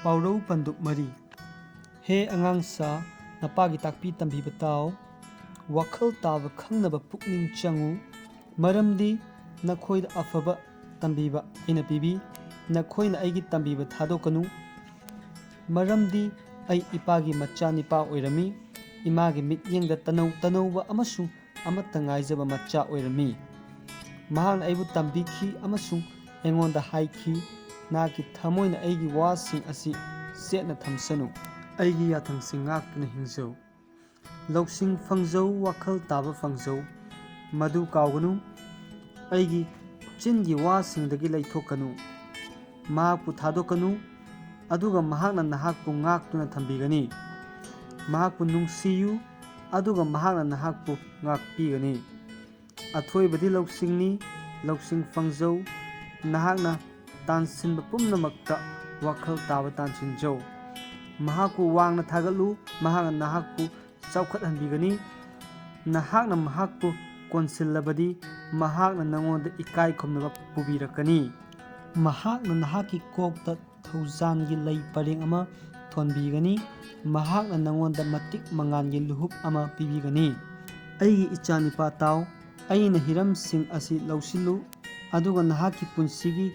paorou panduk mari. He angangsa napagi takpi tambiba tao. Wakhal taba khangnaba pukning changu. Maramdi nakhoida afaba tambiba ina pibi. Nakhoina aigi tambiba thadokanu. Maramdi ai ipagi macha nipa oirami. Imagi mityengda tanauba amasung amata ngaijaba macha oirami. Mahakna aibu tambikhi amasung engonda haiki naki thamoina aigi wasing asi setna thamsanu. Aigi yathangsi ngaktuna hingzau. Lausing fangjau wakhal taba fangjau. Madu kauganu. Aigi chingi wasingdagi laithokanu. Mahakpu thadokanu. Aduga mahakna nahakpu ngaktuna thambigani. Mahakpu nungsiyu. Aduga mahakna nahakpu ngakpigani. Athoibadi lausingni. Lausing fangjau. Nahakna tansinba pumnamakta wakhal taba tansinjau. Mahakpu wangna thagalu. Mahakna nahakpu chawkhathanbigani. Nahakna mahakpu konsilabadi mahakna nangonda ikai khomnaba pubirakani. Mahakna nahaki kokta thaujangi lei pareng ama thonbigani. Mahakna nangonda matik mangangi luhup ama pibigani. Aigi ichanipa tao. Aina hiramsing asi lausilu. Aduga nahaki punsigi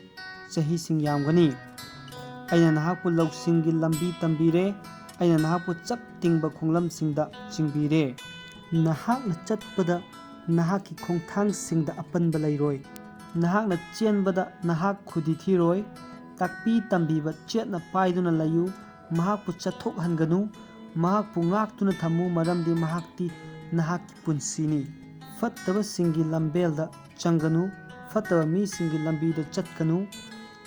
chahising yamgani. Aina nahakpu lausinggi lambi tambire. Aina nahakpu chap tingba khonglamsingda chingbire. Nahakna chatpada nahaki khongthangsingda apanba leiroi. Nahakna chenbada nahak khudi thiroi. Takpi tambiba chetna paiduna layu. Mahakpu chathokhangganu. Mahakpu ngaktuna thamu maramdi mahakti nahaki punsini. Fattaba singi lambelda changganu. Fattaba mi singi lambida chatkanu.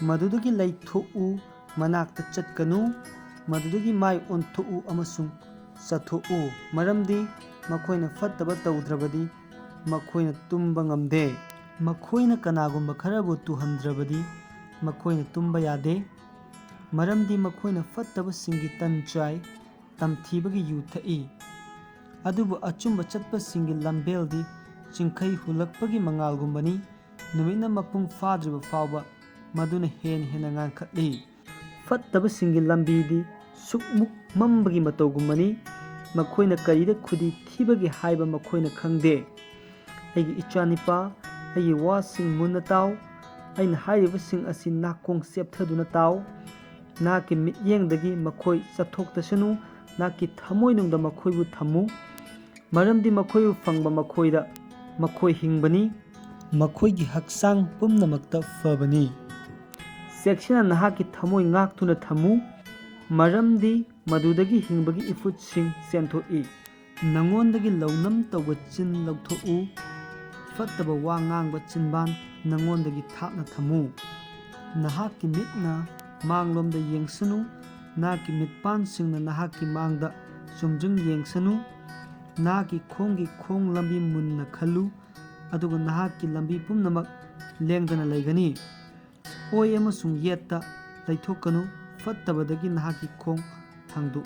Madudagi laithoku manakta chatkanu. Madudagi mai onthoku amasung chathoku. Maramdi makhoina fattaba taudrabadi makhoina tumba ngamde. Makhoina kanagumba kharabu tuhandrabadi makhoina tumba yade. Maramdi makhoina fattaba singi tanchai tamthibagi yu thai. Adubu achumba chatpa singi lambeldi chingkhai hulakpagi mangalgumbani. Numina mapung fadriba fawba maduna hena ngankhatli. Fattaba singi lambidi sukmuk mambagi matawgumbani. Makhoina karida khudi thibagi haiba makhoina khangde. Aigi ichanipa aigi wasing munna tao. Aina hairibasing asi nakong septhaduna tao. Naki mityengdagi makhoi chathoktasanu. Naki thamoinungda makhoibu thamu. Maramdi makhoibu fangba makhoida makhoi hingbani. Makhoigi haksang pumnamakta fabani. Sekshina nahaki thamoi ngaktuna thamu. Maramdi madudagi hingbagi ifutsing senthoi. Nangondagi launam tawba chin lauthoku. Fattaba wa ngangba chinban nangondagi thapna thamu. Nahaki mitna manglomda yengsanu. Naki mitpansingna nahaki mangda sumjung yengsanu. Naki khonggi khong lambi munna khalu. Aduga nahaki lambi pumnamak lengdana laigani. Oi amasung yetta laithokanu. Fattabadagi nahaki khong thangdou.